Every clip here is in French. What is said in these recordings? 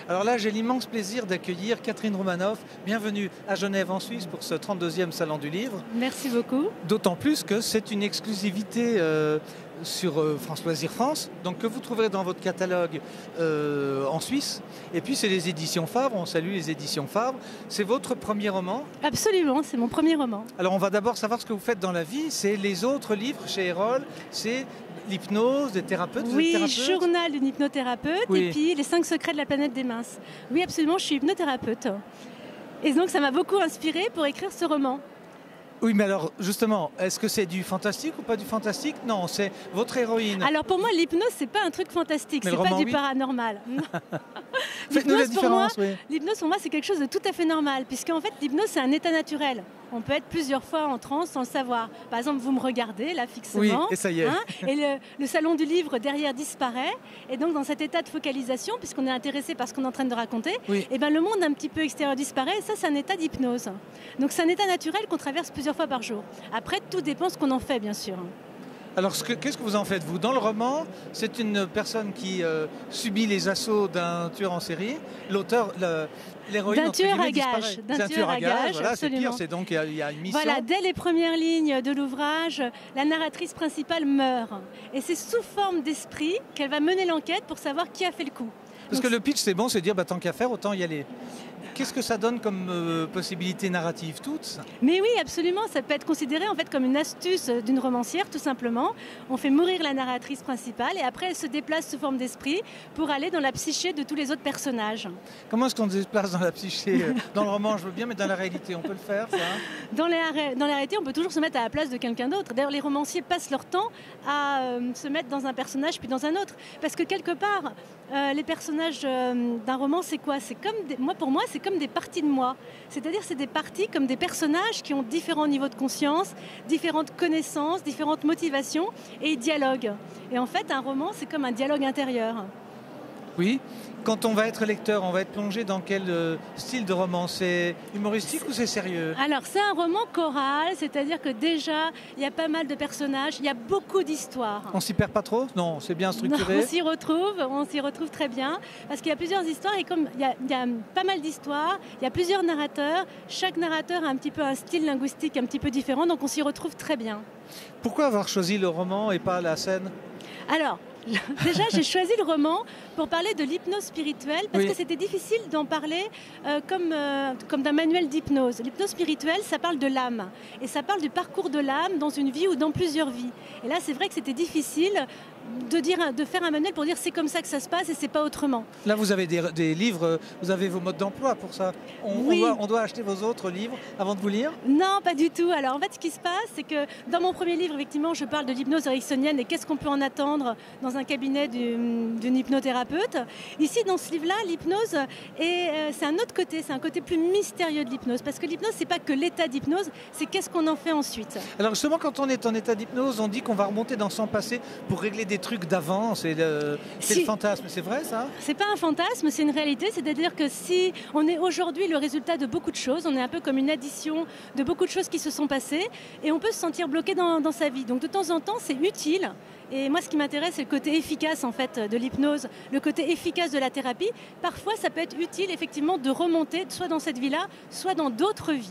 Alors là, j'ai l'immense plaisir d'accueillir Catherine Romanoff. Bienvenue à Genève en Suisse pour ce 32e Salon du Livre. Merci beaucoup. D'autant plus que c'est une exclusivité sur France Loisirs France, donc que vous trouverez dans votre catalogue en Suisse. Et puis c'est les éditions Fabre, on salue les éditions Fabre. C'est votre premier roman? Absolument, c'est mon premier roman. Alors on va d'abord savoir ce que vous faites dans la vie. C'est les autres livres chez Erol, c'est l'hypnose, des thérapeutes. Oui, thérapeute. Journal d'une hypnothérapeute, Oui. Et puis Les 5 secrets de la planète des minces. Oui, absolument, je suis hypnothérapeute. Et donc ça m'a beaucoup inspirée pour écrire ce roman. Oui, mais alors justement, est-ce que c'est du fantastique ou pas du fantastique? Non, c'est votre héroïne. Alors pour moi, l'hypnose, c'est pas un truc fantastique, Mais c'est le pas roman, du oui. paranormal. Faites-nous la différence, oui. L'hypnose, pour moi, c'est quelque chose de tout à fait normal, puisqu'en fait, l'hypnose, c'est un état naturel. On peut être plusieurs fois en transe sans le savoir. Par exemple, vous me regardez, là, fixement. Oui, et ça y est. Et le salon du livre derrière disparaît. Et donc, dans cet état de focalisation, puisqu'on est intéressé par ce qu'on est en train de raconter, Oui. et ben, le monde un petit peu extérieur disparaît. Et ça, c'est un état d'hypnose. Donc, c'est un état naturel qu'on traverse plusieurs fois par jour. Après, tout dépend ce qu'on en fait, bien sûr. Alors, qu'est-ce que vous en faites, vous? Dans le roman, c'est une personne qui subit les assauts d'un tueur en série. L'auteur, l'héroïne, D'un entre tueur guillemets, à gages. disparaît. D'un tueur à gages, voilà, c'est absolument. pire, c'est donc il y a une mission. Voilà, dès les premières lignes de l'ouvrage, la narratrice principale meurt. Et c'est sous forme d'esprit qu'elle va mener l'enquête pour savoir qui a fait le coup. Parce Donc, que le pitch, c'est bon, c'est dire, tant qu'à faire, autant y aller. Qu'est-ce que ça donne comme possibilité narrative toutes? Mais oui, absolument, ça peut être considéré en fait comme une astuce d'une romancière, tout simplement. On fait mourir la narratrice principale et après elle se déplace sous forme d'esprit pour aller dans la psyché de tous les autres personnages. Comment est-ce qu'on se déplace dans la psyché? Dans le roman, je veux bien, mais dans la réalité, on peut le faire, ça? Dans la réalité, on peut toujours se mettre à la place de quelqu'un d'autre. D'ailleurs, les romanciers passent leur temps à se mettre dans un personnage puis dans un autre. Parce que quelque part, les personnages d'un roman, c'est quoi? Pour moi, c'est comme des parties de moi. C'est-à-dire, c'est des parties comme des personnages qui ont différents niveaux de conscience, différentes connaissances, différentes motivations et ils dialoguent. Et en fait, un roman, c'est comme un dialogue intérieur. Oui. Quand on va être lecteur, on va être plongé dans quel style de roman? C'est humoristique ou c'est sérieux? Alors, c'est un roman choral, c'est-à-dire que déjà, il y a pas mal de personnages, il y a beaucoup d'histoires. On s'y perd pas trop? Non, c'est bien structuré. Non, on s'y retrouve très bien, parce qu'il y a plusieurs histoires, et comme il y a pas mal d'histoires, il y a plusieurs narrateurs, chaque narrateur a un petit peu un style linguistique un petit peu différent, donc on s'y retrouve très bien. Pourquoi avoir choisi le roman et pas la scène? Alors, déjà, j'ai choisi le roman pour parler de l'hypnose spirituelle parce Oui. que c'était difficile d'en parler comme d'un manuel d'hypnose. L'hypnose spirituelle, ça parle de l'âme et ça parle du parcours de l'âme dans une vie ou dans plusieurs vies. Et là, c'est vrai que c'était difficile de faire un manuel pour dire c'est comme ça que ça se passe et c'est pas autrement. Là, vous avez des livres, vous avez vos modes d'emploi pour ça. Oui. On doit acheter vos autres livres avant de vous lire? Non, pas du tout. Alors en fait, ce qui se passe, c'est que dans mon premier livre, effectivement, je parle de l'hypnose ericksonienne et qu'est-ce qu'on peut en attendre dans un cabinet d'une hypnothérapeute. Ici, dans ce livre-là, l'hypnose, c'est un autre côté, c'est un côté plus mystérieux de l'hypnose. Parce que l'hypnose, c'est pas que l'état d'hypnose, c'est qu'est-ce qu'on en fait ensuite. Alors justement, quand on est en état d'hypnose, on dit qu'on va remonter dans son passé pour régler des trucs d'avant. C'est le fantasme. C'est vrai, ça? C'est pas un fantasme, c'est une réalité. C'est-à-dire que si on est aujourd'hui le résultat de beaucoup de choses, on est un peu comme une addition de beaucoup de choses qui se sont passées et on peut se sentir bloqué dans sa vie. Donc de temps en temps, c'est utile. Et moi, ce qui m'intéresse, c'est le côté efficace en fait de l'hypnose, le côté efficace de la thérapie. Parfois, ça peut être utile effectivement de remonter soit dans cette vie-là, soit dans d'autres vies.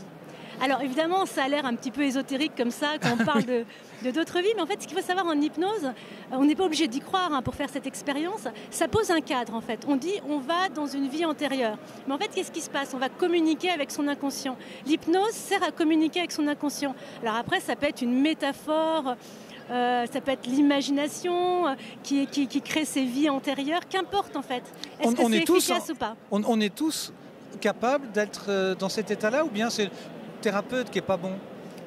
Alors évidemment, ça a l'air un petit peu ésotérique comme ça quand on parle de d'autres vies, mais en fait, ce qu'il faut savoir en hypnose, on n'est pas obligé d'y croire pour faire cette expérience. Ça pose un cadre en fait. On dit on va dans une vie antérieure. Mais en fait, qu'est-ce qui se passe? On va communiquer avec son inconscient. L'hypnose sert à communiquer avec son inconscient. Alors après, ça peut être une métaphore. Ça peut être l'imagination qui crée ces vies antérieures, qu'importe en fait. Est-ce que c'est efficace ou pas? On est tous capables d'être dans cet état-là ou bien c'est le thérapeute qui n'est pas bon?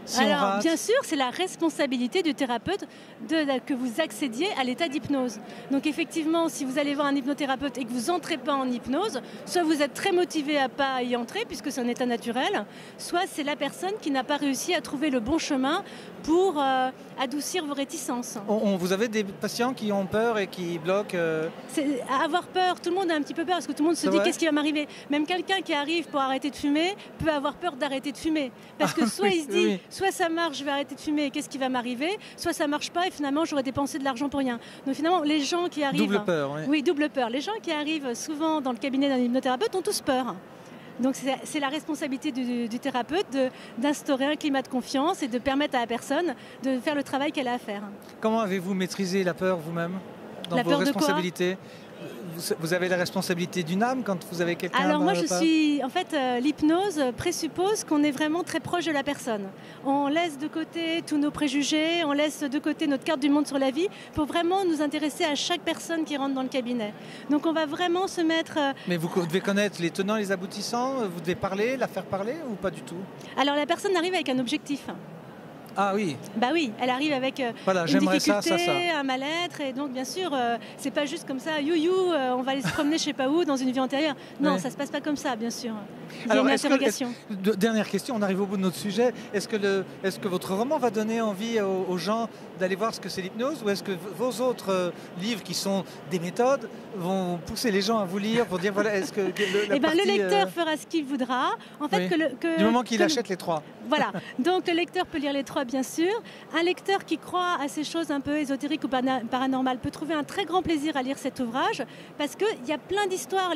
Si alors, bien sûr, c'est la responsabilité du thérapeute que vous accédiez à l'état d'hypnose. Donc effectivement, si vous allez voir un hypnothérapeute et que vous n'entrez pas en hypnose, soit vous êtes très motivé à ne pas y entrer puisque c'est un état naturel, soit c'est la personne qui n'a pas réussi à trouver le bon chemin pour adoucir vos réticences. Vous avez des patients qui ont peur et qui bloquent Avoir peur, tout le monde a un petit peu peur parce que tout le monde se dit qu'est-ce qui va m'arriver. Même quelqu'un qui arrive pour arrêter de fumer peut avoir peur d'arrêter de fumer. Parce que soit il se dit, soit ça marche, je vais arrêter de fumer et qu'est-ce qui va m'arriver, soit ça marche pas et finalement j'aurais dépensé de l'argent pour rien. Donc finalement, les gens qui arrivent... Double peur, oui. Oui, double peur. Les gens qui arrivent souvent dans le cabinet d'un hypnothérapeute ont tous peur. Donc c'est la responsabilité du thérapeute d'instaurer un climat de confiance et de permettre à la personne de faire le travail qu'elle a à faire. Comment avez-vous maîtrisé la peur vous-même dans La vos peur de quoi ? responsabilités? Vous avez la responsabilité d'une âme quand vous avez quelqu'un? Alors moi l'hypnose présuppose qu'on est vraiment très proche de la personne. On laisse de côté tous nos préjugés, on laisse de côté notre carte du monde sur la vie pour vraiment nous intéresser à chaque personne qui rentre dans le cabinet. Donc on va vraiment se mettre... Mais vous devez connaître les tenants, les aboutissants, vous devez parler, la faire parler ou pas du tout? Alors la personne arrive avec un objectif. Ah oui. Bah oui, elle arrive avec voilà, une difficulté, ça. un mal-être, et donc bien sûr, c'est pas juste comme ça, on va aller se promener je sais pas où dans une vie antérieure. Non, oui. Ça se passe pas comme ça, bien sûr. Il y a une interrogation. Dernière question, on arrive au bout de notre sujet. Est-ce que votre roman va donner envie aux gens d'aller voir ce que c'est l'hypnose, ou est-ce que vos autres livres qui sont des méthodes vont pousser les gens à vous lire pour dire voilà, est-ce que le lecteur fera ce qu'il voudra. En fait, du moment qu'il achète les 3. Voilà, donc le lecteur peut lire les 3 bien sûr. Un lecteur qui croit à ces choses un peu ésotériques ou paranormales peut trouver un très grand plaisir à lire cet ouvrage parce qu'il y a plein d'histoires.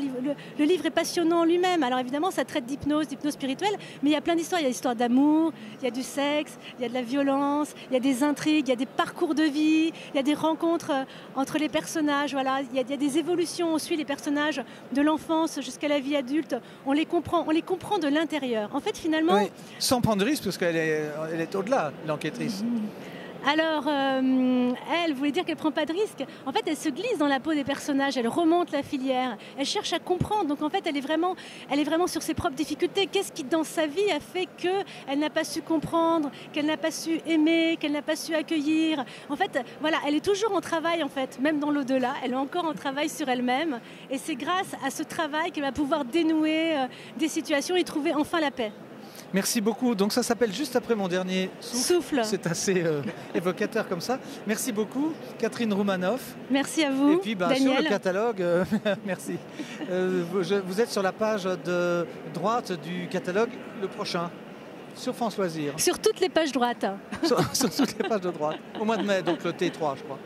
Le livre est passionnant lui-même. Alors évidemment, ça traite d'hypnose spirituelle, mais il y a plein d'histoires. Il y a l'histoire d'amour, il y a du sexe, il y a de la violence, il y a des intrigues, il y a des parcours de vie, il y a des rencontres entre les personnages. Voilà, il y a des évolutions. On suit les personnages de l'enfance jusqu'à la vie adulte. On les comprend de l'intérieur. En fait, finalement... Oui, sans prendre de risque, parce qu'elle est au-delà, l'enquêtrice. Alors, elle voulait dire qu'elle ne prend pas de risque. En fait, elle se glisse dans la peau des personnages, elle remonte la filière, elle cherche à comprendre. Donc, en fait, elle est vraiment sur ses propres difficultés. Qu'est-ce qui, dans sa vie, a fait qu'elle n'a pas su comprendre, qu'elle n'a pas su aimer, qu'elle n'a pas su accueillir. En fait, voilà, elle est toujours en travail, en fait, même dans l'au-delà. Elle est encore en travail sur elle-même. Et c'est grâce à ce travail qu'elle va pouvoir dénouer des situations et trouver enfin la paix. Merci beaucoup. Donc ça s'appelle Juste après mon dernier souffle. C'est assez évocateur comme ça. Merci beaucoup, Catherine Roumanoff. Merci à vous, et puis, Daniel. sur le catalogue, merci. Vous êtes sur la page de droite du catalogue, le prochain, sur France Loisirs. Sur toutes les pages droites. sur toutes les pages de droite. Au mois de mai, donc le T3, je crois.